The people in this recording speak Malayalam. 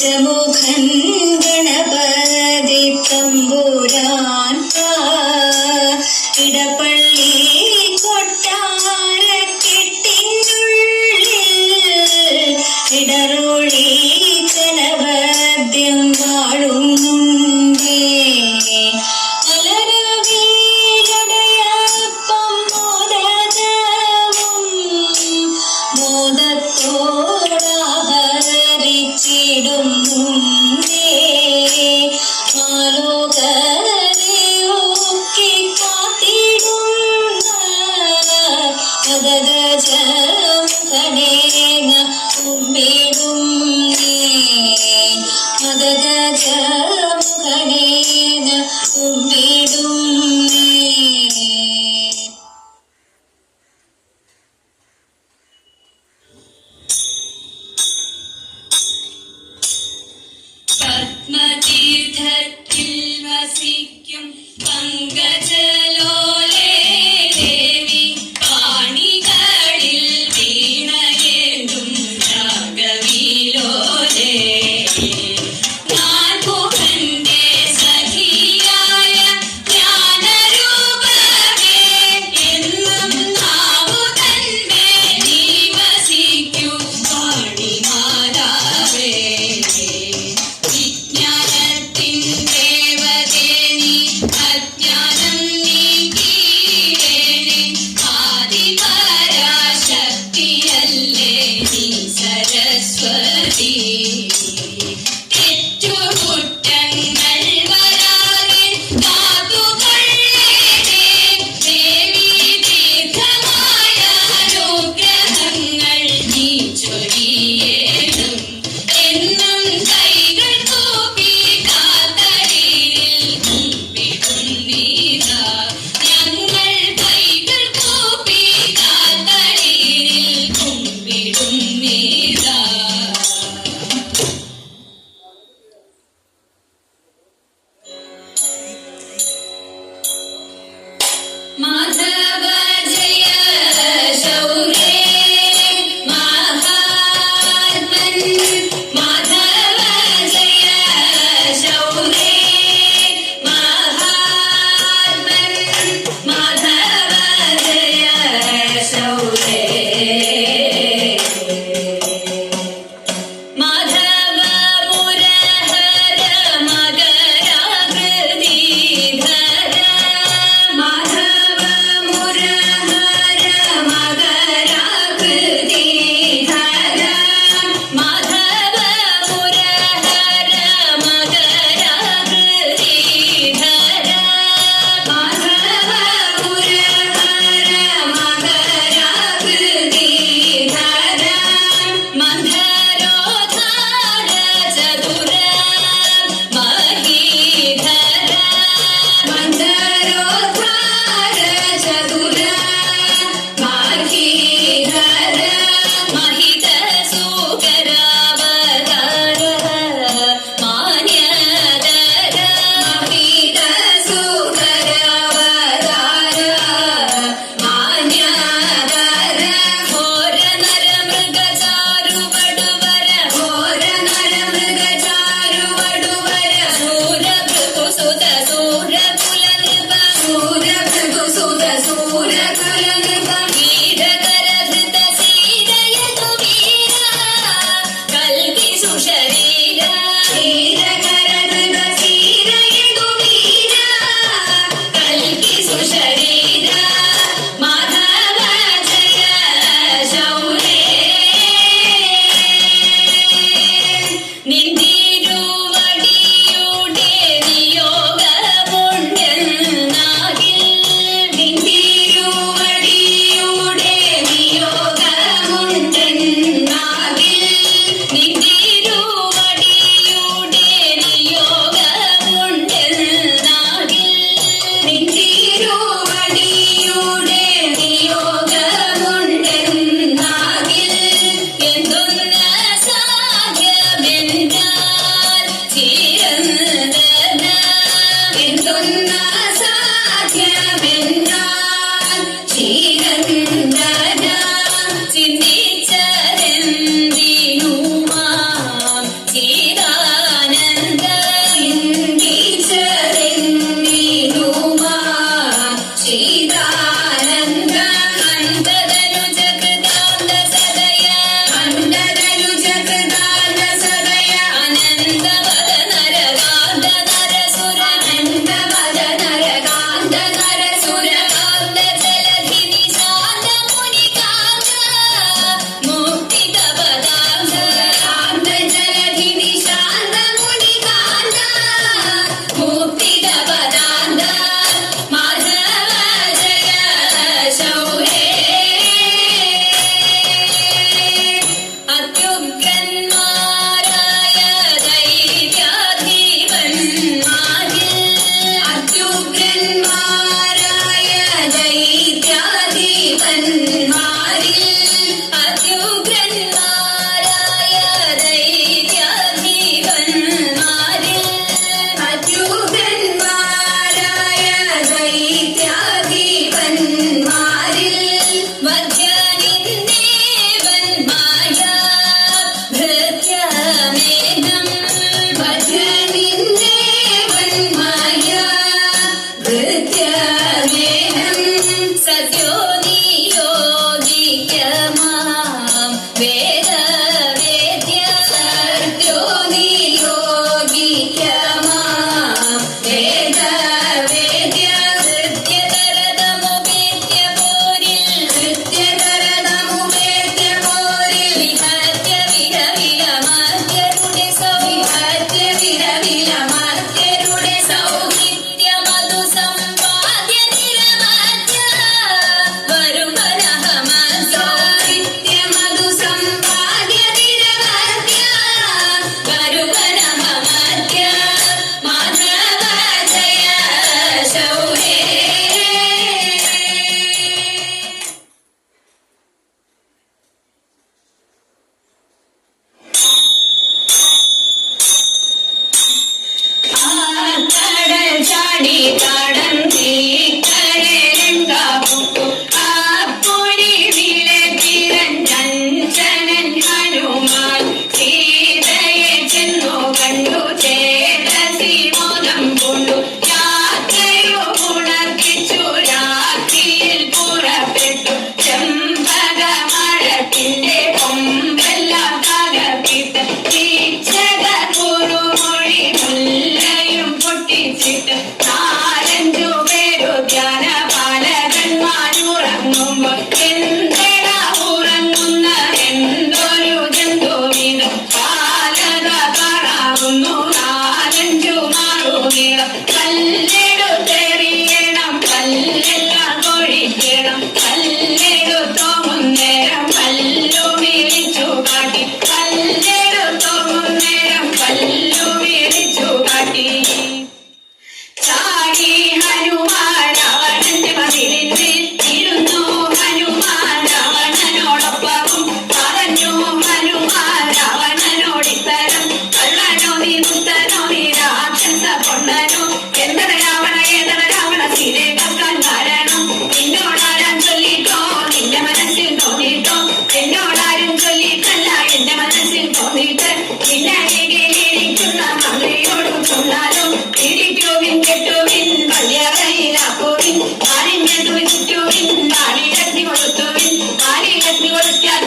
ഗജമുഖൻ ഗണപതി തമ്പുരാൻ ഇടപ്പള്ളി കൊട്ടാരക്കെട്ടിനുള്ളിൽ ഇടറോളി ജനവദ്യം വാഴുന്നുണ്ടേ. അലരവീഴടയപ്പം മോദകവും മോദത്തോടാഭരിച്ചിടുന്നുണ്ടേ. ആലോകരെ ഊക്കി കാത്തിടുന്ന മദഗജമുഖനേന കുമ്പിടും മദഗജമുഖനേന കുമ്പിടും. പത്മതീർത്ഥത്തിൽ വസിക്കും പങ്കജലോലേ ദേവി പാണികളിൽ വീണയേ വേദ വേദ്യ സർജ്യോതി യോഗിക്കമാ വേദ വേദ്യ നൃത്യതരതമുപേത്യ പോരിൽ വിഹത്യ വിരവിലമർത്യരുടെ സൗഹിത്യ മധു സമ്പാദ്യ നിരവധ്യ വരുമനഹമ സൗഹിത്യ മധു സമ്പാദ്യ നിരവധ്യ വരുമനഹമധ്യ മാധവ ജയ ശൗരേ. കടൽ ചാടി കടന്തി കരലങ്കാപ്പു അപ്പൊഴി വിലകിരൻ ചഞ്ചനൻ ഹനുമാൻ സീതയെ ചെന്നു കണ്ടു ചേതസി മോദം കൊണ്ടു യാത്രയോ ഉണർത്തിച്ചു രാത്രിയിൽ പുറപ്പെട്ടു ചെമ്പക മരത്തിന്റെ കൊമ്പെല്ലാം തകർത്തിട്ട് തീച്ചക കുറുമൊഴി മുല്ലയും പൊട്ടിച്ചിട്ട് നാലഞ്ചു പേരു ധ്യാനപാലകന്മാരുറങ്ങുമ്പോൾ എന്തെടാ ഉറങ്ങുന്ന എന്തൊരു ജന്തുവിനും പാലക കാണാവുന്നു നാലഞ്ചു മാറുകീളം കല്ലെടുത്തെറിയണം കല്ലെല്ലാം കൊഴിക്കണം കല്ലെടുത്തോമും നേരം കല്ലു വിളിച്ചു കാട്ടി കല്ലെടുത്തോമും നേരം കല്ലു വിളിച്ചു കാട്ടി ചാടി ഹനുമാൻ അവനന്റെ മതിലിൽ ഇരുന്നു ഹനുമാൻ അവനോടൊപ്പവും പറഞ്ഞു ഹനുമാൻ അവനോടിത്തരം കള്ളനോ നീ മുത്തനോ നീ രാക്ഷസ പൊണ്ണനോ എന്തൊരു രാവണ ഏതൊരു രാവണ സീരെ കക്കാൻ കാരണം നിന്നോടാരും ചൊല്ലിട്ടോ നിന്റെ മനസ്സിൽ തോന്നിട്ടോ എന്നോടാരും ചൊല്ലിട്ടല്ല എന്റെ മനസ്സിൽ തോന്നിട്ട് നിന്നെ അരികിലിരിക്കുന്ന മന്ത്രിയോടും ചൊന്നാലും ഇരിക്കുവിൻ കെട്ടുവിൻ വള്ളിയറയിലാക്കുവിൻ ആരിഞ്ഞു ചുറ്റുവിൻ ആടിലഗ്നി കൊടുത്തുവിൻ ആടിലഗ്നി കൊടുത്താൽ